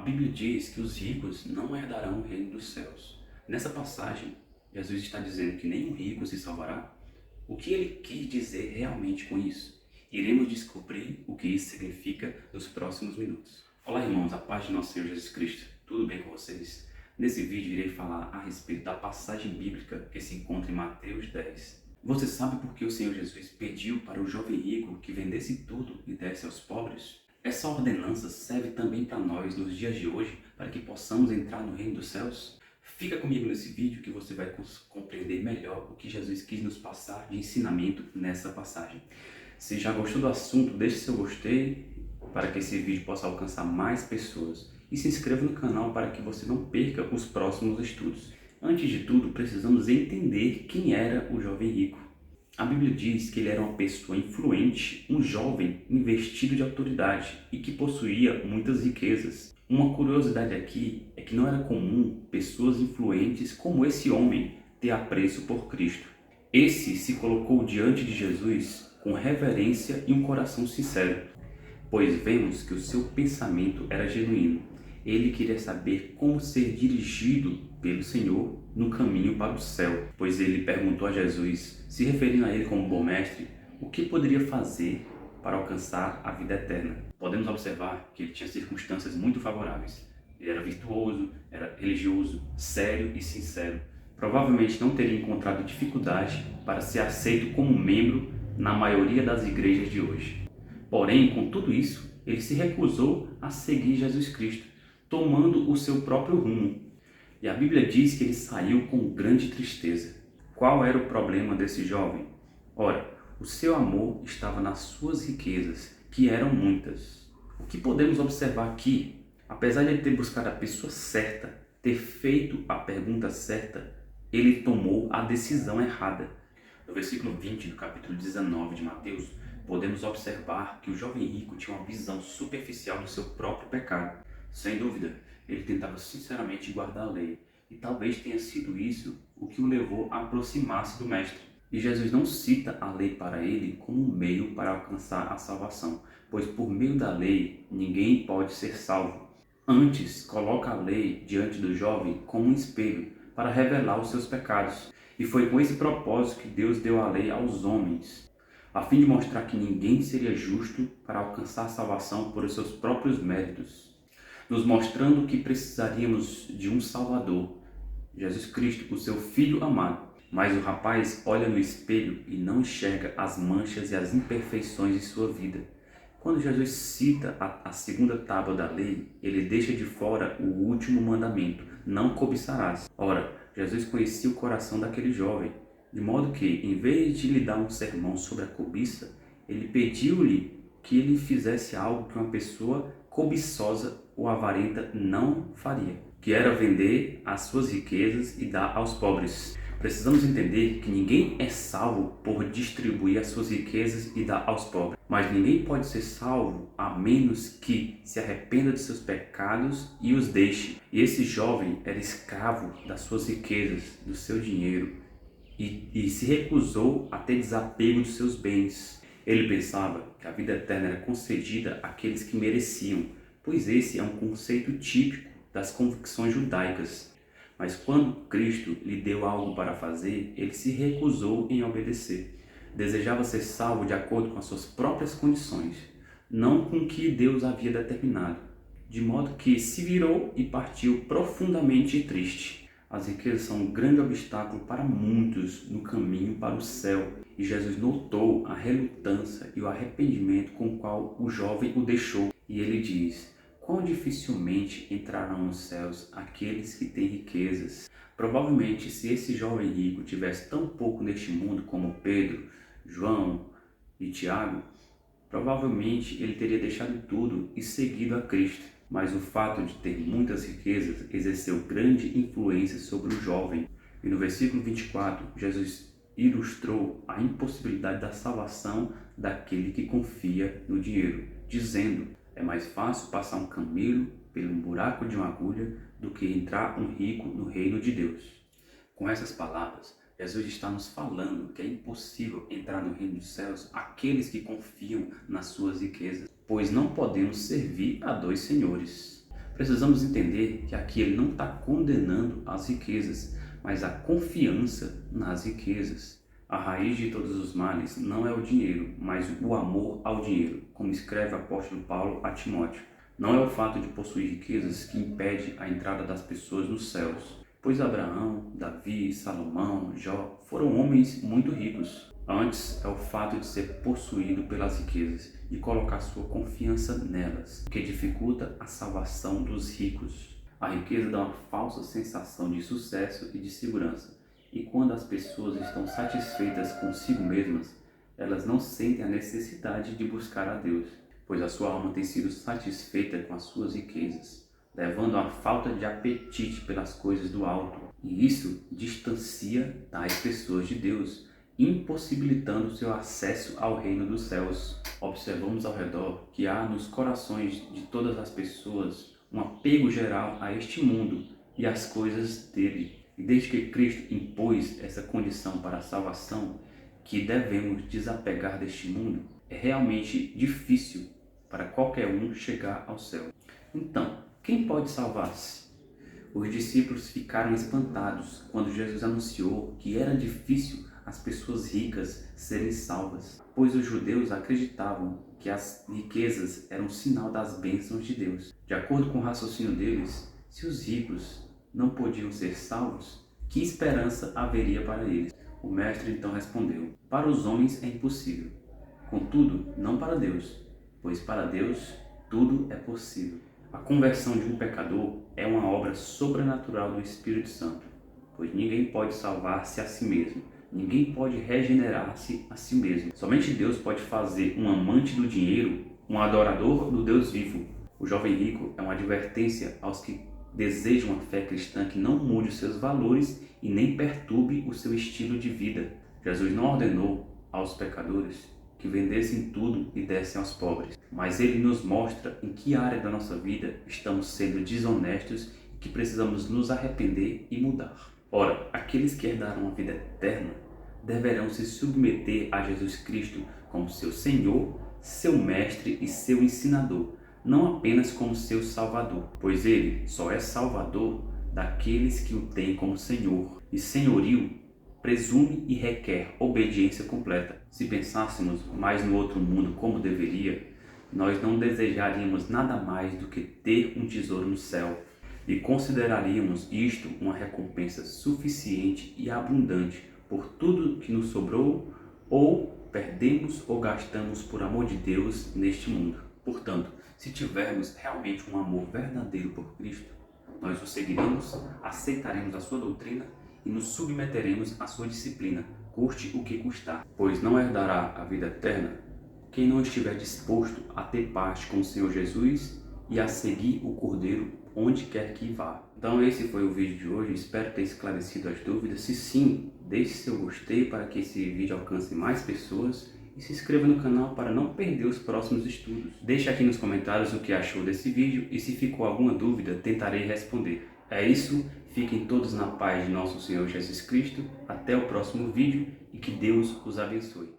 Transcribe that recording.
Bíblia diz que os ricos não herdarão o reino dos céus. Nessa passagem, Jesus está dizendo que nenhum rico se salvará. O que ele quis dizer realmente com isso? Iremos descobrir o que isso significa nos próximos minutos. Olá, irmãos, a paz de nosso Senhor Jesus Cristo. Tudo bem com vocês? Nesse vídeo irei falar a respeito da passagem bíblica que se encontra em Mateus 10. Você sabe por que o Senhor Jesus pediu para o jovem rico que vendesse tudo e desse aos pobres? Essa ordenança serve também para nós nos dias de hoje, para que possamos entrar no reino dos céus? Fica comigo nesse vídeo que você vai compreender melhor o que Jesus quis nos passar de ensinamento nessa passagem. Se já gostou do assunto, deixe seu gostei para que esse vídeo possa alcançar mais pessoas. E se inscreva no canal para que você não perca os próximos estudos. Antes de tudo, precisamos entender quem era o jovem rico. A Bíblia diz que ele era uma pessoa influente, um jovem investido de autoridade e que possuía muitas riquezas. Uma curiosidade aqui é que não era comum pessoas influentes como esse homem ter apreço por Cristo. Esse se colocou diante de Jesus com reverência e um coração sincero, pois vemos que o seu pensamento era genuíno. Ele queria saber como ser dirigido pelo Senhor no caminho para o céu, pois ele perguntou a Jesus, se referindo a ele como bom mestre, o que poderia fazer para alcançar a vida eterna. Podemos observar que ele tinha circunstâncias muito favoráveis. Ele era virtuoso, era religioso, sério e sincero. Provavelmente não teria encontrado dificuldade para ser aceito como membro na maioria das igrejas de hoje. Porém, com tudo isso, ele se recusou a seguir Jesus Cristo, tomando o seu próprio rumo. E a Bíblia diz que ele saiu com grande tristeza. Qual era o problema desse jovem? Ora, o seu amor estava nas suas riquezas, que eram muitas. O que podemos observar aqui? Apesar de ele ter buscado a pessoa certa, ter feito a pergunta certa, ele tomou a decisão errada. No versículo 20 do capítulo 19 de Mateus, podemos observar que o jovem rico tinha uma visão superficial do seu próprio pecado. Sem dúvida, ele tentava sinceramente guardar a lei, e talvez tenha sido isso o que o levou a aproximar-se do Mestre. E Jesus não cita a lei para ele como um meio para alcançar a salvação, pois por meio da lei ninguém pode ser salvo. Antes, coloca a lei diante do jovem como um espelho para revelar os seus pecados. E foi com esse propósito que Deus deu a lei aos homens, a fim de mostrar que ninguém seria justo para alcançar a salvação por seus próprios méritos, nos mostrando que precisaríamos de um Salvador, Jesus Cristo, o seu Filho amado. Mas o rapaz olha no espelho e não enxerga as manchas e as imperfeições de sua vida. Quando Jesus cita a segunda tábua da lei, ele deixa de fora o último mandamento, não cobiçarás. Ora, Jesus conhecia o coração daquele jovem, de modo que, em vez de lhe dar um sermão sobre a cobiça, ele pediu-lhe que ele fizesse algo que uma pessoa cobiçosa ou avarenta não faria, que era vender as suas riquezas e dar aos pobres. Precisamos entender que ninguém é salvo por distribuir as suas riquezas e dar aos pobres. Mas ninguém pode ser salvo a menos que se arrependa de seus pecados e os deixe. E esse jovem era escravo das suas riquezas, do seu dinheiro, e se recusou a ter desapego dos seus bens. Ele pensava que a vida eterna era concedida àqueles que mereciam, pois esse é um conceito típico das convicções judaicas. Mas quando Cristo lhe deu algo para fazer, ele se recusou em obedecer. Desejava ser salvo de acordo com as suas próprias condições, não com o que Deus havia determinado, de modo que se virou e partiu profundamente triste. As riquezas são um grande obstáculo para muitos no caminho para o céu, e Jesus notou a relutância e o arrependimento com o qual o jovem o deixou, e ele diz: quão dificilmente entrarão nos céus aqueles que têm riquezas. Provavelmente, se esse jovem rico tivesse tão pouco neste mundo como Pedro, João e Tiago, provavelmente ele teria deixado tudo e seguido a Cristo. Mas o fato de ter muitas riquezas exerceu grande influência sobre o jovem. E no versículo 24, Jesus ilustrou a impossibilidade da salvação daquele que confia no dinheiro, dizendo: é mais fácil passar um camelo pelo buraco de uma agulha do que entrar um rico no reino de Deus. Com essas palavras, Jesus está nos falando que é impossível entrar no reino dos céus aqueles que confiam nas suas riquezas, pois não podemos servir a dois senhores. Precisamos entender que aqui ele não está condenando as riquezas, mas a confiança nas riquezas. A raiz de todos os males não é o dinheiro, mas o amor ao dinheiro, como escreve o apóstolo Paulo a Timóteo. Não é o fato de possuir riquezas que impede a entrada das pessoas nos céus, pois Abraão, Davi, Salomão, Jó foram homens muito ricos. Antes é o fato de ser possuído pelas riquezas e colocar sua confiança nelas, o que dificulta a salvação dos ricos. A riqueza dá uma falsa sensação de sucesso e de segurança, e quando as pessoas estão satisfeitas consigo mesmas, elas não sentem a necessidade de buscar a Deus, pois a sua alma tem sido satisfeita com as suas riquezas, levando à falta de apetite pelas coisas do alto, e isso distancia tais pessoas de Deus, impossibilitando seu acesso ao reino dos céus. Observamos ao redor que há nos corações de todas as pessoas um apego geral a este mundo e às coisas dele. E desde que Cristo impôs essa condição para a salvação, que devemos desapegar deste mundo, é realmente difícil para qualquer um chegar ao céu. Então, quem pode salvar-se? Os discípulos ficaram espantados quando Jesus anunciou que era difícil as pessoas ricas serem salvas, pois os judeus acreditavam que as riquezas eram um sinal das bênçãos de Deus. De acordo com o raciocínio deles, se os ricos não podiam ser salvos, que esperança haveria para eles? O mestre então respondeu: para os homens é impossível, contudo, não para Deus, pois para Deus tudo é possível. A conversão de um pecador é uma obra sobrenatural do Espírito Santo, pois ninguém pode salvar-se a si mesmo. Ninguém pode regenerar-se a si mesmo. Somente Deus pode fazer um amante do dinheiro um adorador do Deus vivo. O jovem rico é uma advertência aos que desejam uma fé cristã que não mude os seus valores e nem perturbe o seu estilo de vida. Jesus não ordenou aos pecadores que vendessem tudo e dessem aos pobres, mas ele nos mostra em que área da nossa vida estamos sendo desonestos e que precisamos nos arrepender e mudar. Ora, aqueles que herdaram a vida eterna deverão se submeter a Jesus Cristo como seu Senhor, seu Mestre e seu Ensinador, não apenas como seu Salvador, pois ele só é Salvador daqueles que o têm como Senhor, e senhorio presume e requer obediência completa. Se pensássemos mais no outro mundo como deveria, nós não desejaríamos nada mais do que ter um tesouro no céu, e consideraríamos isto uma recompensa suficiente e abundante por tudo que nos sobrou ou perdemos ou gastamos por amor de Deus neste mundo. Portanto, se tivermos realmente um amor verdadeiro por Cristo, nós o seguiremos, aceitaremos a sua doutrina e nos submeteremos à sua disciplina, custe o que custar, pois não herdará a vida eterna quem não estiver disposto a ter parte com o Senhor Jesus e a seguir o Cordeiro onde quer que vá. Então esse foi o vídeo de hoje, espero ter esclarecido as dúvidas. Se sim, deixe seu gostei para que esse vídeo alcance mais pessoas e se inscreva no canal para não perder os próximos estudos. Deixe aqui nos comentários o que achou desse vídeo e se ficou alguma dúvida, tentarei responder. É isso, fiquem todos na paz de nosso Senhor Jesus Cristo, até o próximo vídeo e que Deus os abençoe.